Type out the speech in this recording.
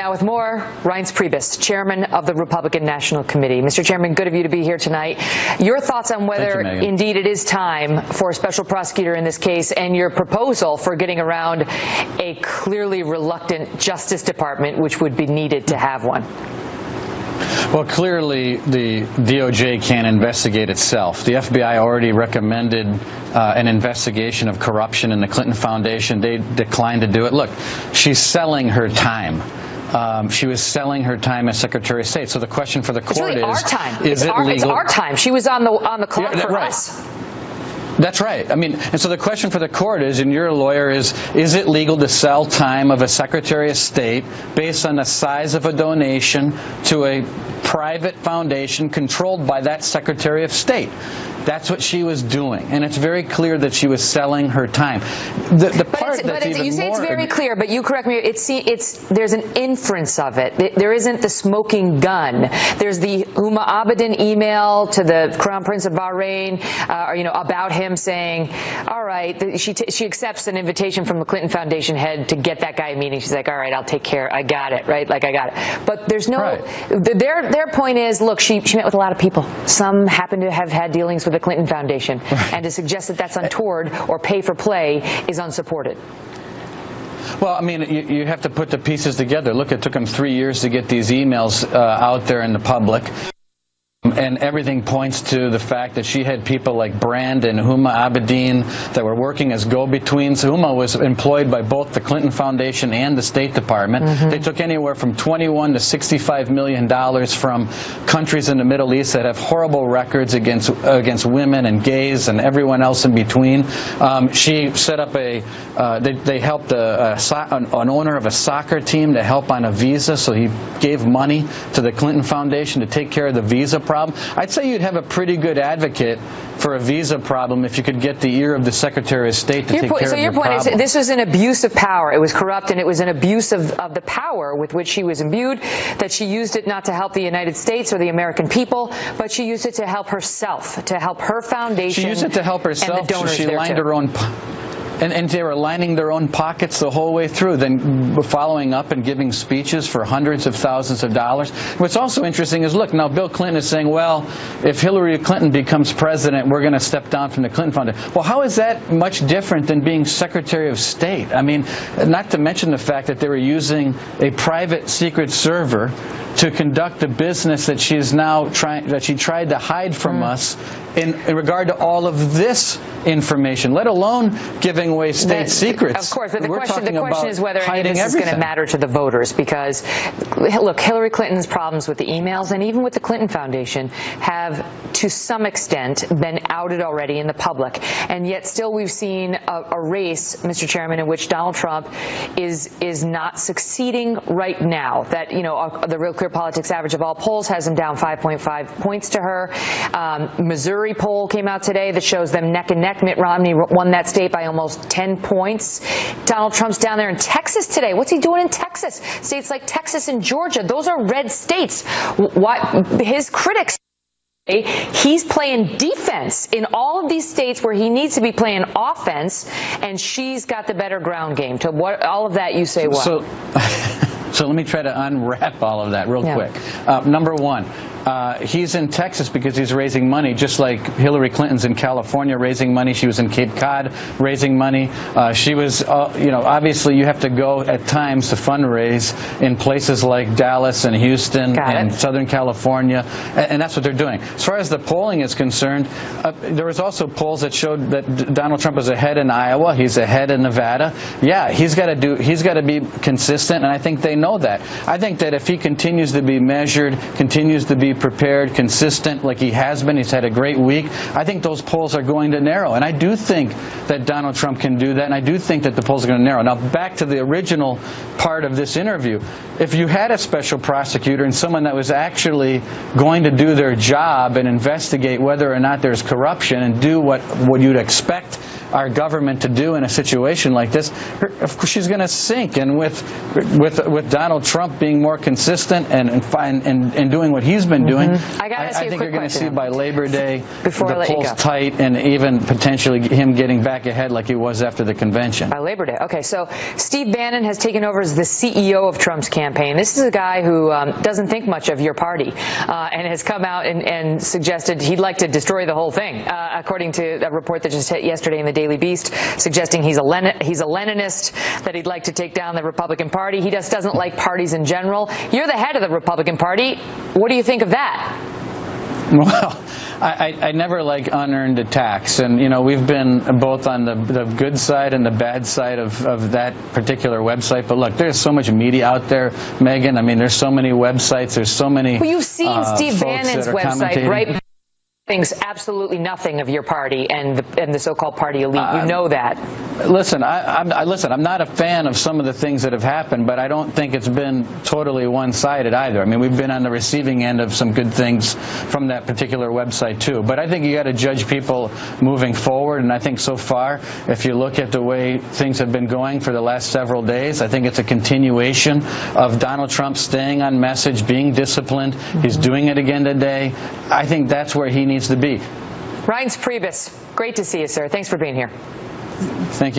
now with more. Reince Priebus, chairman of the Republican National Committee. Mr. Chairman, good of you to be here tonight. Your thoughts on whether indeed it is time for a special prosecutor in this case, and your proposal for getting around a clearly reluctant Justice Department, which would be needed to have one. Well, clearly the DOJ can't investigate itself. The FBI already recommended an investigation of corruption in the Clinton Foundation. They declined to do it. Look, she's selling her time. She was selling her time as Secretary of State. So the question for the court really is, our time. Is it legal? It's our time. She was on the clock for right. us. That's right. I mean, and so the question for the court is, and you're a lawyer, is it legal to sell time of a Secretary of State based on the size of a donation to a private foundation controlled by that Secretary of State? That's what she was doing, and it's very clear that she was selling her time. The part that's even you say more, it's very clear, but you correct me. There's an inference of it. There isn't the smoking gun. There's the Huma Abedin email to the Crown Prince of Bahrain, about him saying, "All right," she accepts an invitation from the Clinton Foundation head to get that guy a meeting. She's like, "All right, I'll take care. I got it." Right? Like I got it. But there's no. Right. Their point is, look, she met with a lot of people. Some happen to have had dealings with the Clinton Foundation, and to suggest that that's untoward or pay for play is unsupported. Well, I mean, you have to put the pieces together. Look, it took them 3 years to get these emails out there in the public. And everything points to the fact that she had people like Brand and Huma Abedin that were working as go-betweens. Huma was employed by both the Clinton Foundation and the State Department. They took anywhere from $21 to $65 million from countries in the Middle East that have horrible records against women and gays and everyone else in between. She set up they helped an owner of a soccer team to help on a visa, so he gave money to the Clinton Foundation to take care of the visa problem. I'd say you'd have a pretty good advocate for a visa problem if you could get the ear of the Secretary of State to take care of your problem. So your point is this was an abuse of power. It was corrupt, and it was an abuse of the power with which she was imbued, that she used it not to help the United States or the American people, but she used it to help herself, to help her foundation. She used it to help herself. And the donors she lined her own. And they were lining their own pockets the whole way through, then following up and giving speeches for hundreds of thousands of dollars. What's also interesting is, look, now Bill Clinton is saying, well, if Hillary Clinton becomes president, we're going to step down from the Clinton Foundation. Well, how is that much different than being Secretary of State? I mean, not to mention the fact that they were using a private secret server to conduct a business that she tried to hide from us in regard to all of this information, let alone giving away state secrets. Of course, but the question is whether any of this is going to matter to the voters, because, look, Hillary Clinton's problems with the emails and even with the Clinton Foundation have, to some extent, been outed already in the public, and yet still we've seen a race, Mr. Chairman, in which Donald Trump is not succeeding right now. That, the Real Clear Politics average of all polls has him down 5.5 points to her. Missouri poll came out today that shows them neck and neck. Mitt Romney won that state by almost 10 points. Donald Trump's down there in Texas today. What's he doing in Texas? States like Texas and Georgia, those are red states. His critics say he's playing defense in all of these states where he needs to be playing offense, and she's got the better ground game. To all of that, you say what? So let me try to unwrap all of that real quick. Number one, he's in Texas because he's raising money, just like Hillary Clinton's in California raising money. She was in Cape Cod raising money. She was, obviously you have to go at times to fundraise in places like Dallas and Houston and Southern California, and that's what they're doing. As far as the polling is concerned, there was also polls that showed that Donald Trump is ahead in Iowa. He's ahead in Nevada. Yeah, he's got to be consistent, and I think they know that. I think that if he continues to be measured, continues to be prepared, consistent like he has been, he's had a great week, I think those polls are going to narrow. And I do think that Donald Trump can do that, and I do think that the polls are going to narrow. Now, back to the original part of this interview. If you had a special prosecutor and someone that was actually going to do their job and investigate whether or not there's corruption and do what you'd expect our government to do in a situation like this, of course she's going to sink. And with Donald Trump being more consistent and doing what he's been doing, I think you're going to see by Labor Day the polls tight and even potentially him getting back ahead like he was after the convention. By Labor Day. Okay, so Steve Bannon has taken over as the CEO of Trump's campaign. This is a guy who doesn't think much of your party and has come out and suggested he'd like to destroy the whole thing, according to a report that just hit yesterday in the Daily Beast, suggesting he's a Leninist, that he'd like to take down the Republican Party. He just doesn't like parties in general. You're the head of the Republican Party. What do you think of that? Well, I never like unearned attacks, and we've been both on the good side and the bad side of that particular website. But look, there's so much media out there, Megan. I mean, there's so many websites. There's so many. Well, you've seen Steve Bannon's website, right? Thinks absolutely nothing of your party and the so-called party elite. You know that. Listen, I'm not a fan of some of the things that have happened, but I don't think it's been totally one-sided either. I mean, we've been on the receiving end of some good things from that particular website too. But I think you got to judge people moving forward, and I think so far, if you look at the way things have been going for the last several days, I think it's a continuation of Donald Trump staying on message, being disciplined. He's doing it again today. I think that's where he needs to be. Reince Priebus, great to see you, sir. Thanks for being here. Thank you.